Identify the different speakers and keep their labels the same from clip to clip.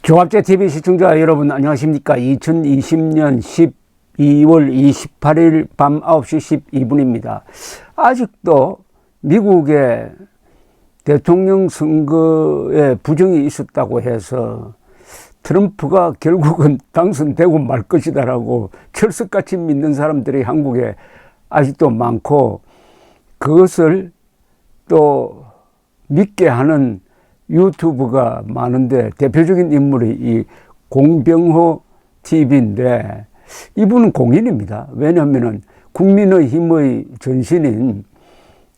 Speaker 1: 조갑제TV 시청자 여러분 안녕하십니까. 2020년 12월 28일 밤 9시 12분입니다. 아직도 미국의 대통령 선거에 부정이 있었다고 해서 트럼프가 결국은 당선되고 말 것이다라고 철석같이 믿는 사람들이 한국에 아직도 많고, 그것을 또 믿게 하는 유튜브가 많은데 대표적인 인물이 이 공병호 TV인데, 이분은 공인입니다. 왜냐하면 국민의힘의 전신인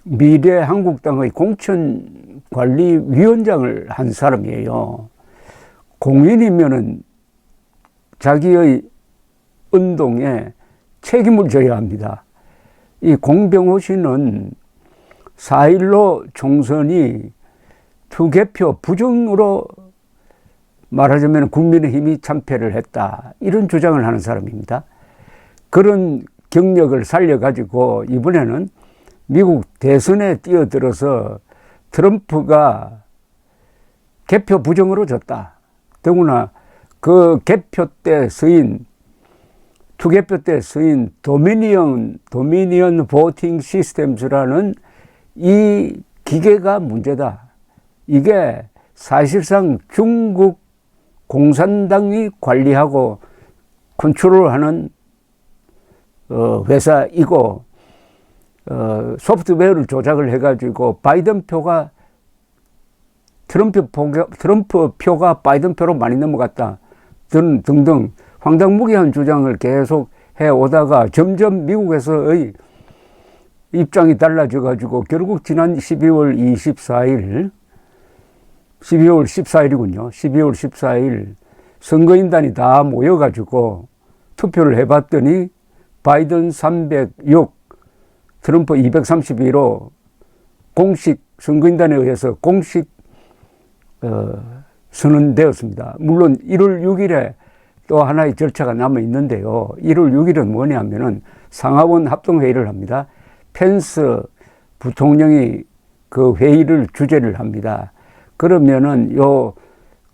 Speaker 1: 미래한국당의 공천관리위원장을 한 사람이에요. 공인이면은 자기의 운동에 책임을 져야 합니다. 이 공병호 씨는 4.15 총선이 투개표 부정으로 말하자면 국민의힘이 참패를 했다, 이런 주장을 하는 사람입니다. 그런 경력을 살려가지고 이번에는 미국 대선에 뛰어들어서 트럼프가 개표 부정으로 졌다, 더구나 그 개표 때 쓰인, 투개표 때 쓰인 도미니언 보팅 시스템즈라는 이 기계가 문제다. 이게 사실상 중국 공산당이 관리하고 컨트롤하는 회사이고, 소프트웨어를 조작을 해가지고 바이든 표가 트럼프 표가 바이든 표로 많이 넘어갔다 등등 황당무계한 주장을 계속 해오다가 점점 미국에서의 입장이 달라져 가지고 결국 지난 12월 14일이군요. 선거인단이 다 모여가지고 투표를 해봤더니 바이든 306, 트럼프 232로 공식 선거인단에 의해서 공식 선언되었습니다. 물론 1월 6일에 또 하나의 절차가 남아 있는데요. 1월 6일은 뭐냐면은 상하원 합동회의를 합니다. 펜스 부통령이 그 회의를 주재를 합니다. 그러면은 요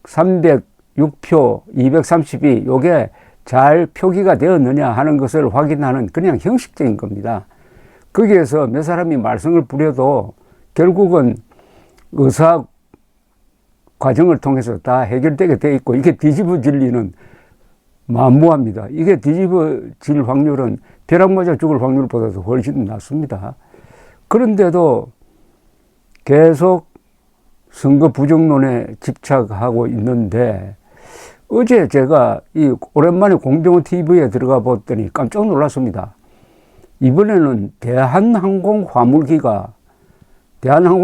Speaker 1: 306표 232 요게 잘 표기가 되었느냐 하는 것을 확인하는 그냥 형식적인 겁니다. 거기에서 몇 사람이 말썽을 부려도 결국은 의사 과정을 통해서 다 해결되게 돼 있고, 이게 뒤집어질 리는 만무합니다. 이게 뒤집어질 확률은 벼락 맞아 죽을 확률보다도 훨씬 낮습니다. 그런데도 계속 선거 부정론에 집착하고 있는데, 어제 제가 이 오랜만에 공병호 TV에 들어가 봤더니 깜짝 놀랐습니다. 이번에는 대한항공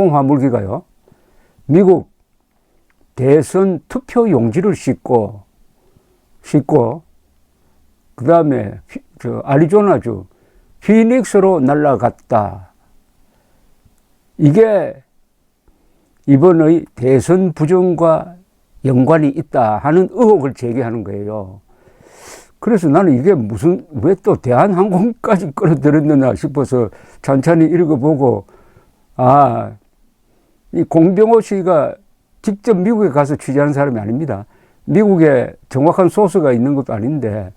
Speaker 1: 화물기가요, 미국 대선 투표 용지를 싣고 그 다음에 아리조나주 피닉스로 날아갔다. 이게 이번의 대선 부정과 연관이 있다 하는 의혹을 제기하는 거예요. 그래서 나는 이게 왜 또 대한항공까지 끌어들였느냐 싶어서 천천히 읽어보고, 이 공병호 씨가 직접 미국에 가서 취재한 사람이 아닙니다. 미국에 정확한 소스가 있는 것도 아닌데,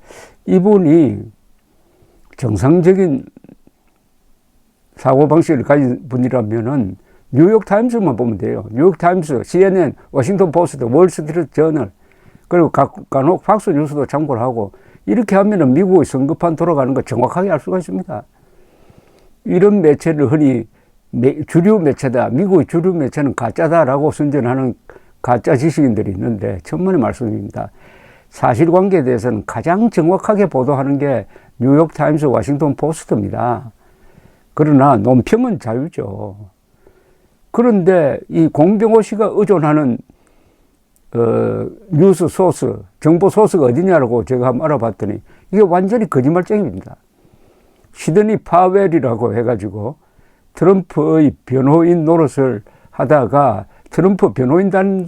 Speaker 1: 이분이 정상적인 사고방식을 가진 분이라면은 뉴욕타임스만 보면 돼요. 뉴욕타임스, CNN, 워싱턴 포스트, 월스트리트 저널, 그리고 간혹 팍스뉴스도 참고를 하고, 이렇게 하면은 미국의 선거판 돌아가는 거 정확하게 알 수가 있습니다. 이런 매체를 흔히 주류 매체다, 미국의 주류 매체는 가짜다라고 선전하는 가짜 지식인들이 있는데, 천만의 말씀입니다. 사실관계에 대해서는 가장 정확하게 보도하는 게 뉴욕타임스, 워싱턴 포스트입니다. 그러나 논평은 자유죠. 그런데 이 공병호 씨가 의존하는 뉴스 소스, 정보 소스가 어디냐라고 제가 한번 알아봤더니 이게 완전히 거짓말쟁입니다. 시드니 파웰이라고 해가지고 트럼프의 변호인 노릇을 하다가 트럼프 변호인단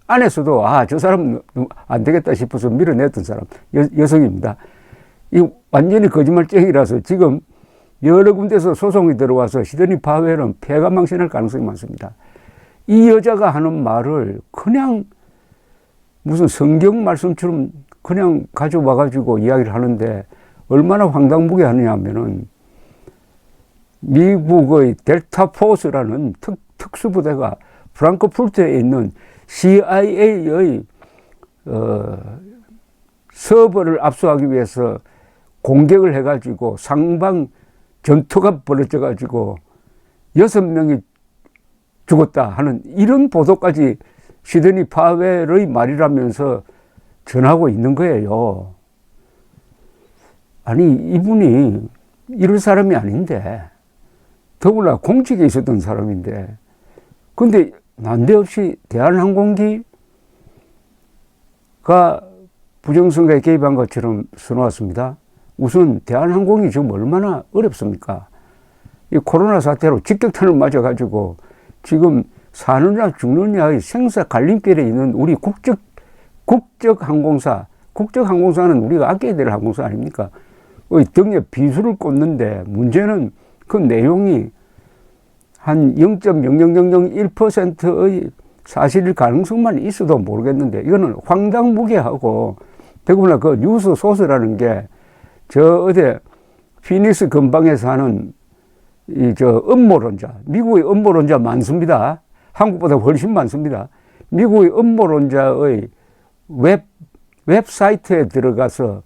Speaker 1: 안에서도 저 사람 안 되겠다 싶어서 밀어냈던 사람, 여성입니다. 이 완전히 거짓말쟁이라서 지금 여러 군데서 소송이 들어와서 시드니 파웰은 폐가망신할 가능성이 많습니다. 이 여자가 하는 말을 그냥 무슨 성경 말씀처럼 그냥 가져와가지고 이야기를 하는데 얼마나 황당무계하느냐 하면은 미국의 델타 포스라는 특수부대가 프랑크푸르트에 있는 CIA의 서버를 압수하기 위해서 공격을 해가지고 상방 전투가 벌어져가지고 6명이 죽었다 하는 이런 보도까지 시드니 파웰의 말이라면서 전하고 있는 거예요. 아니, 이분이 이럴 사람이 아닌데, 더구나 공직에 있었던 사람인데, 근데 난데없이 대한항공기가 부정선거에 개입한 것처럼 써놓았습니다. 우선 대한항공이 지금 얼마나 어렵습니까? 이 코로나 사태로 직격탄을 맞아가지고 지금 사느냐 죽느냐의 생사 갈림길에 있는 우리 국적항공사는 우리가 아껴야 될 항공사 아닙니까? 등에 비수를 꽂는데 문제는 그 내용이 한 0.00001%의 사실일 가능성만 있어도 모르겠는데 이거는 황당무계하고 더구나 그 뉴스 소스라는 게 어디 피닉스 근방에 사는 음모론자, 미국의 음모론자 많습니다. 한국보다 훨씬 많습니다. 미국의 음모론자의 웹사이트에 들어가서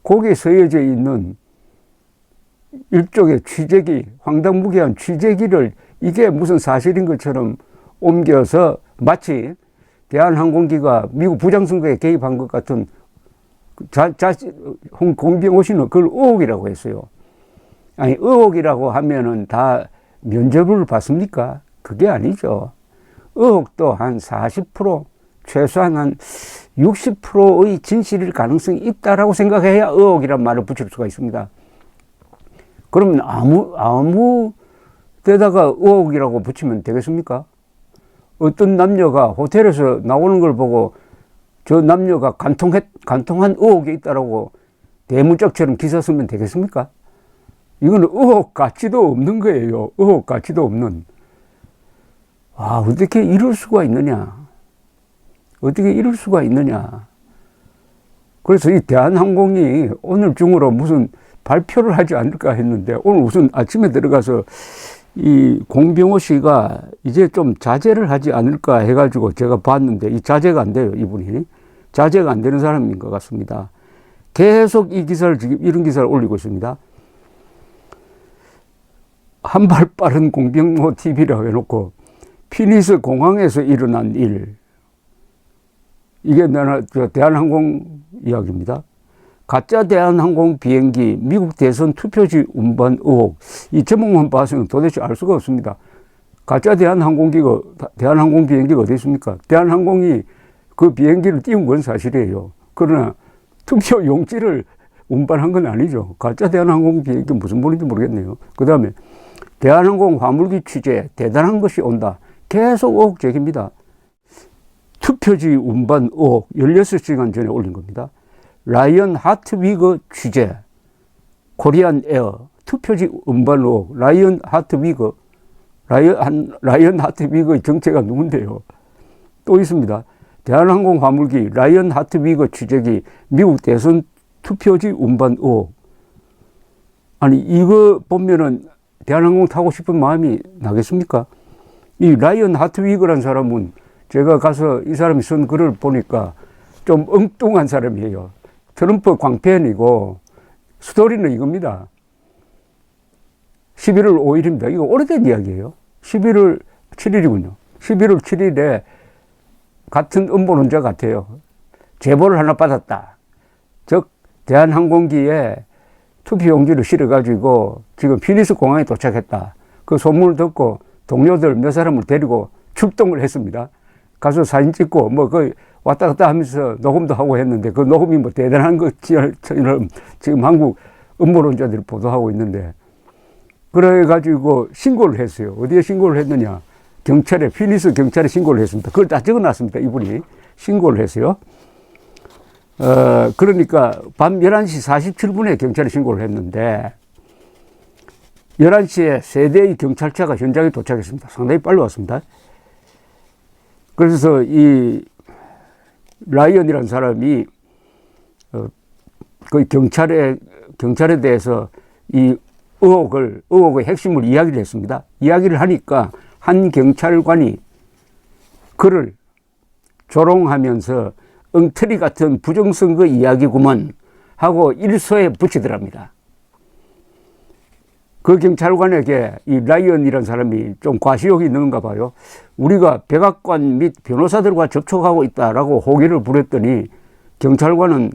Speaker 1: 거기에 쓰여져 있는 일종의 취재기, 황당무계한 취재기를 이게 무슨 사실인 것처럼 옮겨서 마치 대한항공기가 미국 부정선거에 개입한 것 같은 공병호 씨는 그걸 의혹이라고 했어요. 아니, 의혹이라고 하면은 다 면접을 받습니까? 그게 아니죠. 의혹도 한 40%, 최소한 한 60%의 진실일 가능성이 있다라고 생각해야 의혹이란 말을 붙일 수가 있습니다. 그러면 아무 데다가 의혹이라고 붙이면 되겠습니까? 어떤 남녀가 호텔에서 나오는 걸 보고 저 남녀가 간통한 의혹이 있다라고 대문짝처럼 기사 쓰면 되겠습니까? 이거는 의혹 가치도 없는 거예요. 의혹 가치도 없는. 와, 어떻게 이럴 수가 있느냐. 어떻게 이럴 수가 있느냐. 그래서 이 대한항공이 오늘 중으로 무슨 발표를 하지 않을까 했는데 오늘 우선 아침에 들어가서 이 공병호 씨가 이제 좀 자제를 하지 않을까 해가지고 제가 봤는데 이 자제가 안 돼요. 이분이. 자제가 안 되는 사람인 것 같습니다. 계속 이 기사를 지금 이런 기사를 올리고 있습니다. 한 발 빠른 공병호 TV라고 해놓고 피니스 공항에서 일어난 일. 이게 대한항공 이야기입니다. 가짜 대한항공 비행기 미국 대선 투표지 운반 의혹. 이 제목만 봐서는 도대체 알 수가 없습니다. 가짜 대한항공 비행기가 어디 있습니까? 대한항공이 그 비행기를 띄운 건 사실이에요. 그러나 투표 용지를 운반한 건 아니죠. 가짜 대한항공 비행기 무슨 말인지 모르겠네요. 그 다음에 대한항공 화물기 취재 대단한 것이 온다. 계속 의혹 제기입니다. 투표지 운반 의혹 16시간 전에 올린 겁니다. 라이언 하트위거 취재, 코리안 에어, 투표지 운반 의혹, 라이언 하트위거의 정체가 누군데요? 또 있습니다. 대한항공 화물기, 라이언 하트위거 취재기, 미국 대선 투표지 운반 의혹. 아니, 이거 보면은 대한항공 타고 싶은 마음이 나겠습니까? 이 라이언 하트위거란 사람은 제가 가서 이 사람이 쓴 글을 보니까 좀 엉뚱한 사람이에요. 트럼프 광팬이고 스토리는 이겁니다. 11월 5일입니다. 이거 오래된 이야기예요. 11월 7일이군요. 11월 7일에 같은 음모론자 같아요. 제보를 하나 받았다. 즉 대한항공기에 투표용지를 실어가지고 지금 피니스 공항에 도착했다. 그 소문을 듣고 동료들 몇 사람을 데리고 출동을 했습니다. 가서 사진 찍고 그 왔다 갔다 하면서 녹음도 하고 했는데 그 녹음이 뭐 대단한 것처럼 지금 한국 음모론자들이 보도하고 있는데 그래가지고 신고를 했어요. 어디에 신고를 했느냐? 경찰에, 피니스 경찰에 신고를 했습니다. 그걸 다 적어놨습니다. 이분이 신고를 했어요. 그러니까 밤 11시 47분에 경찰에 신고를 했는데 11시에 3대의 경찰차가 현장에 도착했습니다. 상당히 빨리 왔습니다. 그래서 이 라이언이라는 사람이 그 경찰에 대해서 이 의혹의 핵심을 이야기를 했습니다. 이야기를 하니까 한 경찰관이 그를 조롱하면서 엉터리 같은 부정선거 이야기구만 하고 일소에 붙이더랍니다. 그 경찰관에게 이 라이언이라는 사람이 좀 과시욕이 있는가 봐요. 우리가 백악관 및 변호사들과 접촉하고 있다라고 호기를 부렸더니 경찰관은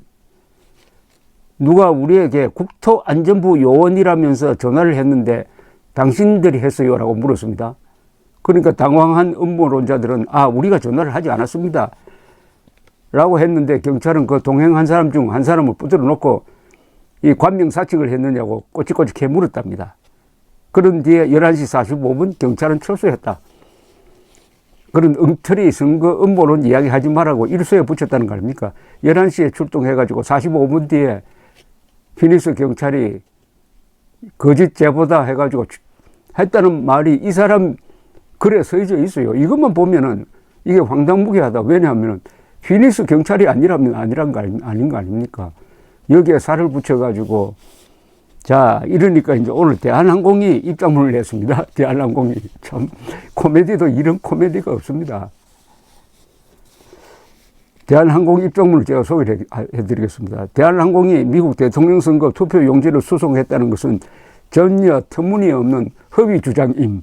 Speaker 1: 누가 우리에게 국토안전부 요원이라면서 전화를 했는데 당신들이 했어요 라고 물었습니다. 그러니까 당황한 음모론자들은 우리가 전화를 하지 않았습니다 라고 했는데 경찰은 그 동행한 사람 중 한 사람을 붙들어 놓고 이 관명사직을 했느냐고 꼬치꼬치해 물었답니다. 그런 뒤에 11시 45분 경찰은 철수했다. 그런 엉터리 선거 음모론 이야기하지 말라고 일소에 붙였다는 거 아닙니까? 11시에 출동해가지고 45분 뒤에 피닉스 경찰이 거짓 제보다 해가지고 했다는 말이 이 사람 글에 써져 있어요. 이것만 보면은 이게 황당무계하다. 왜냐하면 피닉스 경찰이 아니란 거 아닌 거 아닙니까? 여기에 살을 붙여가지고 자 이러니까 이제 오늘 대한항공이 입장문을 냈습니다. 대한항공이 참 코미디도 이런 코미디가 없습니다. 대한항공 입장문을 제가 소개를 해드리겠습니다. 대한항공이 미국 대통령 선거 투표 용지를 수송했다는 것은 전혀 터무니없는 허위 주장임.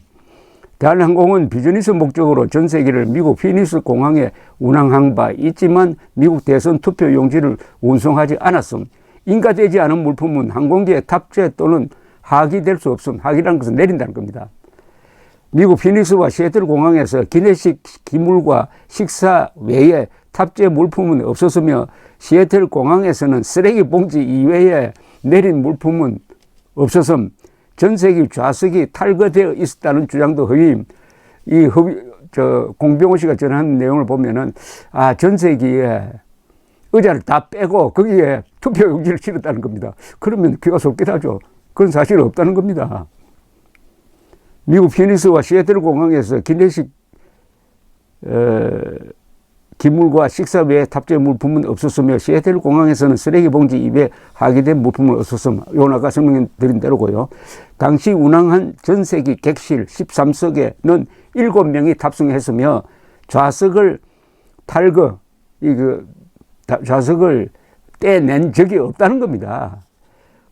Speaker 1: 대한항공은 비즈니스 목적으로 전 세계를 미국 피닉스 공항에 운항한 바 있지만 미국 대선 투표 용지를 운송하지 않았음. 인가되지 않은 물품은 항공기에 탑재 또는 하기될 수 없음. 하기라는 것은 내린다는 겁니다. 미국 피닉스와 시애틀 공항에서 기내식 기물과 식사 외에 탑재 물품은 없었으며 시애틀 공항에서는 쓰레기 봉지 이외에 내린 물품은 없었음. 전세기 좌석이 탈거되어 있었다는 주장도 허위임. 공병호 씨가 전한 내용을 보면은 전세기에 의자를 다 빼고 거기에 투표 용지를 실었다는 겁니다. 그러면 귀가 속게 하죠. 그건 사실 없다는 겁니다. 미국 피닉스와 시애틀 공항에서 기내식 기물과 식사 외에 탑재 물품은 없었으며 시애틀 공항에서는 쓰레기 봉지 이외에 하기된 물품은 없었음. 요건 아까 설명드린 대로고요. 당시 운항한 전세기 객실 13석에는 7명이 탑승했으며 좌석을 좌석을 떼낸 적이 없다는 겁니다.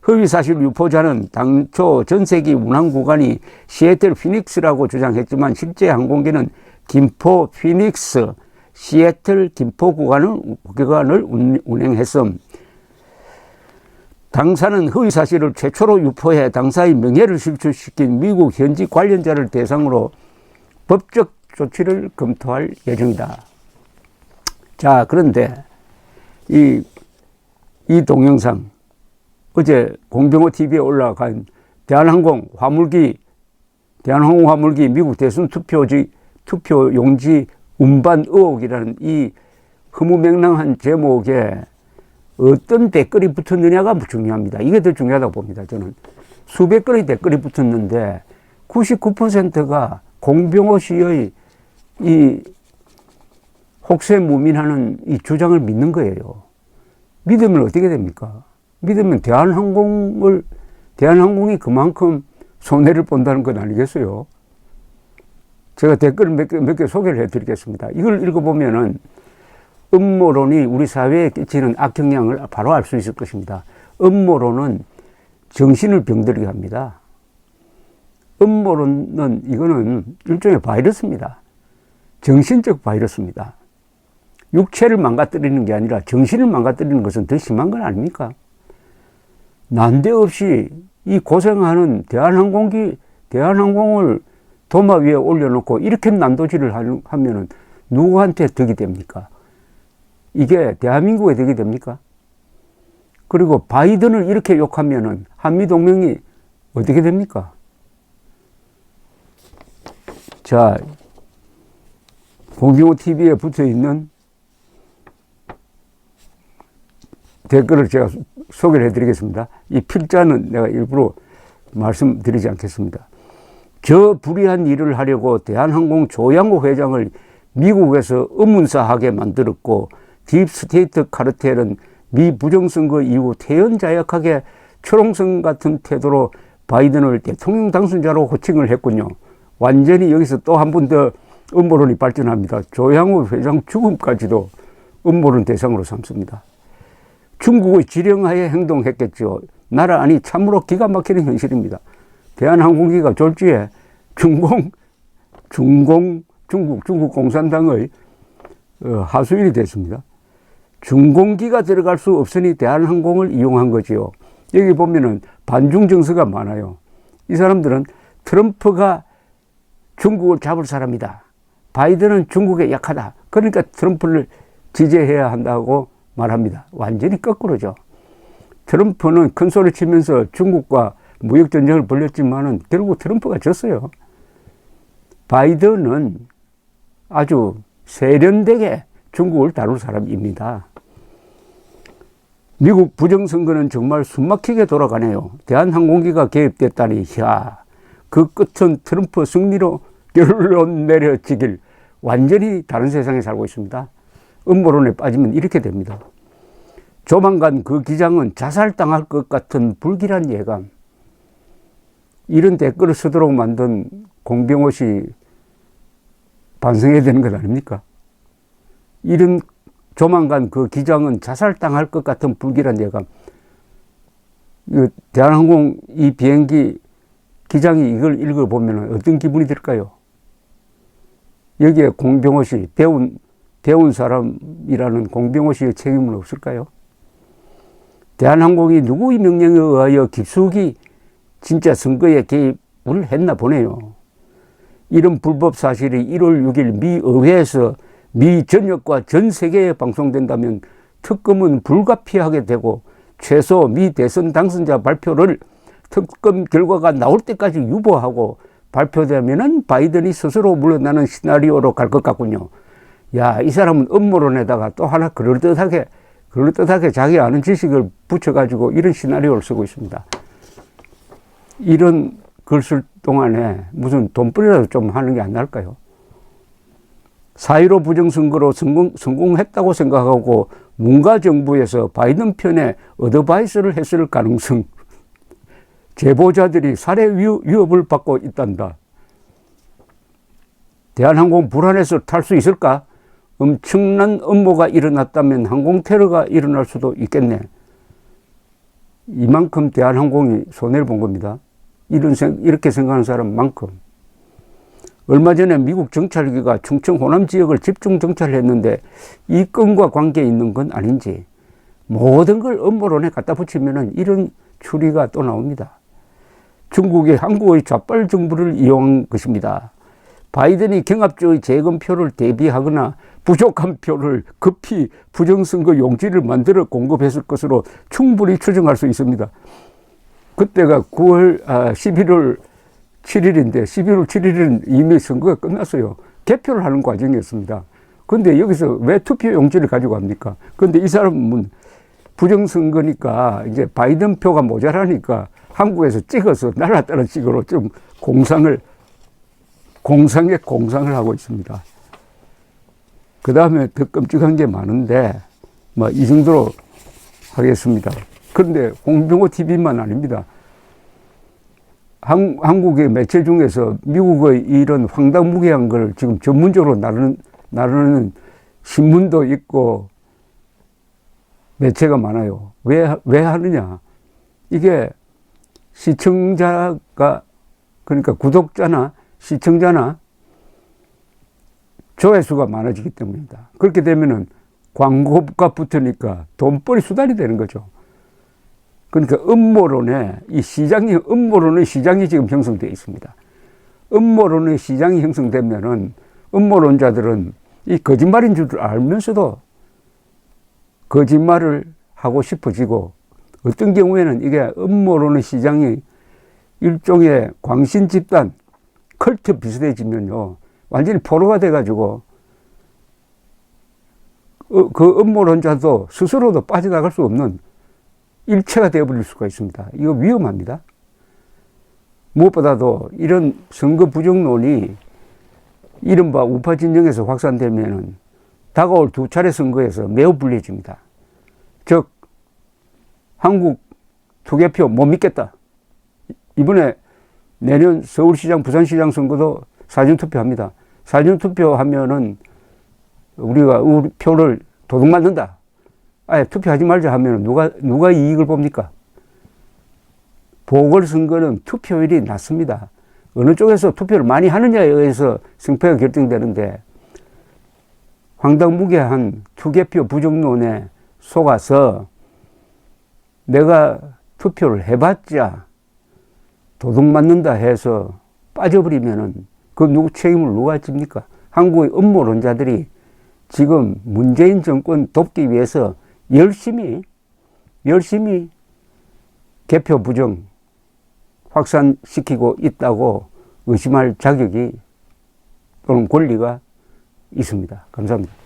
Speaker 1: 허위사실 유포자는 당초 전세기 운항 구간이 시애틀 피닉스라고 주장했지만 실제 항공기는 김포 피닉스 시애틀 김포 구간을 운행했음. 당사는 허위사실을 최초로 유포해 당사의 명예를 실추시킨 미국 현지 관련자를 대상으로 법적 조치를 검토할 예정이다. 자, 그런데 이 동영상 어제 공병호 TV에 올라간 대한항공 화물기 미국 대선 투표 용지 운반 의혹이라는 이 허무맹랑한 제목에 어떤 댓글이 붙었느냐가 중요합니다. 이게 더 중요하다고 봅니다. 저는 수백 건의 댓글이 붙었는데 99%가 공병호 씨의 이 혹세무민하는 이 주장을 믿는 거예요. 믿으면 어떻게 됩니까? 믿으면 대한항공이 그만큼 손해를 본다는 건 아니겠어요? 제가 댓글을 몇 개 소개를 해드리겠습니다. 이걸 읽어보면은 음모론이 우리 사회에 끼치는 악영향을 바로 알 수 있을 것입니다. 음모론은 정신을 병들게 합니다. 음모론은 이거는 일종의 바이러스입니다. 정신적 바이러스입니다. 육체를 망가뜨리는 게 아니라 정신을 망가뜨리는 것은 더 심한 건 아닙니까? 난데없이 이 고생하는 대한항공을 도마 위에 올려놓고 이렇게 난도질을 하면은 누구한테 덕이 됩니까? 이게 대한민국에 덕이 됩니까? 그리고 바이든을 이렇게 욕하면은 한미동맹이 어떻게 됩니까? 자, 공병호 TV에 붙어 있는 댓글을 제가 소개를 해드리겠습니다. 이 필자는 내가 일부러 말씀드리지 않겠습니다. 저 불의한 일을 하려고 대한항공 조양호 회장을 미국에서 의문사하게 만들었고 딥스테이트 카르텔은 미 부정선거 이후 태연자약하게 초롱성 같은 태도로 바이든을 대통령 당선자로 호칭을 했군요. 완전히 여기서 또 한 번 더 음모론이 발전합니다. 조양호 회장 죽음까지도 음모론 대상으로 삼습니다. 중국의 지령하에 행동했겠죠. 나라 안이 참으로 기가 막히는 현실입니다. 대한항공기가 졸지에 중국 공산당의 하수인이 됐습니다. 중공기가 들어갈 수 없으니 대한항공을 이용한 거지요. 여기 보면은 반중 정서가 많아요. 이 사람들은 트럼프가 중국을 잡을 사람이다. 바이든은 중국에 약하다. 그러니까 트럼프를 지지해야 한다고 말합니다. 완전히 거꾸로죠. 트럼프는 큰 소리 치면서 중국과 무역전쟁을 벌였지만은 결국 트럼프가 졌어요. 바이든은 아주 세련되게 중국을 다룰 사람입니다. 미국 부정선거는 정말 숨막히게 돌아가네요. 대한항공기가 개입됐다니, 그 끝은 트럼프 승리로 결론 내려지길. 완전히 다른 세상에 살고 있습니다. 음모론에 빠지면 이렇게 됩니다. 조만간 그 기장은 자살당할 것 같은 불길한 예감. 이런 댓글을 쓰도록 만든 공병호 씨 반성해야 되는 것 아닙니까? 조만간 그 기장은 자살당할 것 같은 불길한 예감. 대한항공 이 비행기 기장이 이걸 읽어보면 어떤 기분이 들까요? 여기에 공병호 씨, 배운 사람이라는 공병호 씨의 책임은 없을까요? 대한항공이 누구의 명령에 의하여 깊숙이 진짜 선거에 개입을 했나 보네요. 이런 불법 사실이 1월 6일 미 의회에서 미 전역과 전 세계에 방송된다면 특검은 불가피하게 되고 최소 미 대선 당선자 발표를 특검 결과가 나올 때까지 유보하고 발표되면은 바이든이 스스로 물러나는 시나리오로 갈 것 같군요. 이 사람은 음모론에다가 또 하나 그럴듯하게 자기 아는 지식을 붙여가지고 이런 시나리오를 쓰고 있습니다. 이런 글 쓸 동안에 무슨 돈벌이라도 좀 하는 게 안 나을까요? 4.15 부정선거로 성공했다고 생각하고 문가 정부에서 바이든 편에 어드바이스를 했을 가능성. 제보자들이 살해 위협을 받고 있단다. 대한항공 불안해서 탈 수 있을까? 엄청난 음모가 일어났다면 항공 테러가 일어날 수도 있겠네. 이만큼 대한항공이 손해를 본 겁니다. 이렇게 생각하는 사람만큼. 얼마 전에 미국 정찰기가 충청 호남 지역을 집중 정찰했는데 이 건과 관계 있는 건 아닌지 모든 걸 음모론에 갖다 붙이면 이런 추리가 또 나옵니다. 중국이 한국의 좌빨 정부를 이용한 것입니다. 바이든이 경합주의 재검표를 대비하거나 부족한 표를 급히 부정선거 용지를 만들어 공급했을 것으로 충분히 추정할 수 있습니다. 그때가 11월 7일인데 11월 7일은 이미 선거가 끝났어요. 개표를 하는 과정이었습니다. 그런데 여기서 왜 투표 용지를 가지고 갑니까? 그런데 이 사람은 부정선거니까 이제 바이든 표가 모자라니까 한국에서 찍어서 날아다른 식으로 좀 공상을 하고 있습니다. 그 다음에 더 끔찍한 게 많은데 이 정도로 하겠습니다. 그런데 공병호 TV만 아닙니다. 한국의 매체 중에서 미국의 이런 황당무계한 걸 지금 전문적으로 나누는 신문도 있고 매체가 많아요. 왜 하느냐? 이게 시청자가, 그러니까 구독자나 시청자나 조회수가 많아지기 때문입니다. 그렇게 되면은 광고가 붙으니까 돈벌이 수단이 되는 거죠. 그러니까 음모론의 시장이 지금 형성되어 있습니다. 음모론의 시장이 형성되면은 음모론자들은 이 거짓말인 줄 알면서도 거짓말을 하고 싶어지고, 어떤 경우에는 이게 음모론의 시장이 일종의 광신 집단, 컬트 비슷해지면요, 완전히 포로가 돼가지고 그 음모론자도 스스로도 빠져나갈 수 없는 일체가 되어버릴 수가 있습니다. 이거 위험합니다. 무엇보다도 이런 선거 부정론이 이른바 우파 진영에서 확산되면은 다가올 두 차례 선거에서 매우 불리해집니다. 즉 한국 투개표 못 믿겠다. 이번에 내년 서울시장, 부산시장 선거도 사전투표합니다. 사전투표하면은 우리가 우리 표를 도둑맞는다. 아예 투표하지 말자 하면 누가 이익을 봅니까? 보궐선거는 투표율이 낮습니다. 어느 쪽에서 투표를 많이 하느냐에 의해서 승패가 결정되는데 황당무계한 투개표 부정론에 속아서 내가 투표를 해봤자 도둑맞는다 해서 빠져버리면은 그 누구 책임을 누가 집니까? 한국의 음모론자들이 지금 문재인 정권 돕기 위해서 열심히 개표 부정 확산시키고 있다고 의심할 자격이 또는 권리가 있습니다. 감사합니다.